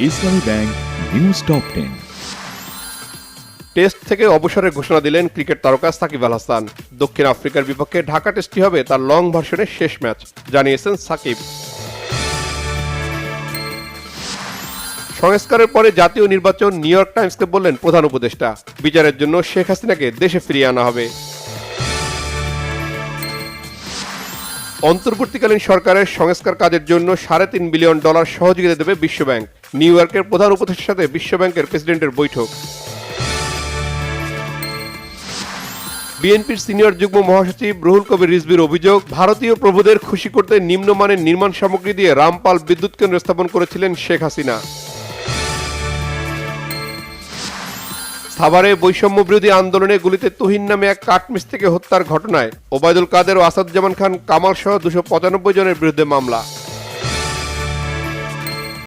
ইসলামী bank news top 10। Test থেকে অবসরের ঘোষণা দিলেন ক্রিকেট তারকা সাকিব আল হাসান। দক্ষিণ আফ্রিকার বিপক্ষে ঢাকা টেস্টই হবে তার লং ভার্সনের শেষ ম্যাচ, জানিয়েছেন সাকিব। সংস্কারের পরে জাতীয় নির্বাচন, নিউ ইয়র্ক টাইমসকে বললেন প্রধান উপদেষ্টা। বিচারের জন্য শেখ হাসিনাকে দেশে ফিরিয়ে আনা হবে। অন্তর্বর্তীকালীন সরকারের সংস্কার কাজের জন্য $3.5 বিলিয়ন সহযোগিতা দেবে বিশ্বব্যাংক। নিউ ইয়র্কের প্রধান উপদেষ্টার সাথে বিশ্বব্যাংকের প্রেসিডেন্টের বৈঠক। বিএনপির সিনিয়র যুগ্ম মহাসচিব রুহুল কবির রিজভীর অভিযোগ, ভারতীয় প্রভুদের খুশি করতে নিম্নমানের নির্মাণ সামগ্রী দিয়ে রামপাল বিদ্যুৎ কেন্দ্র স্থাপন করেছিলেন শেখ হাসিনা। সাভারে বৈষম্য বিরোধী আন্দোলনে গুলিতে তুহিন নামে এক কাঠমিস্ত্রিকে হত্যার ঘটনায় ওবায়দুল কাদের ও আসাদুজ্জামান খান কামাল সহ 295 জনের বিরুদ্ধে মামলা।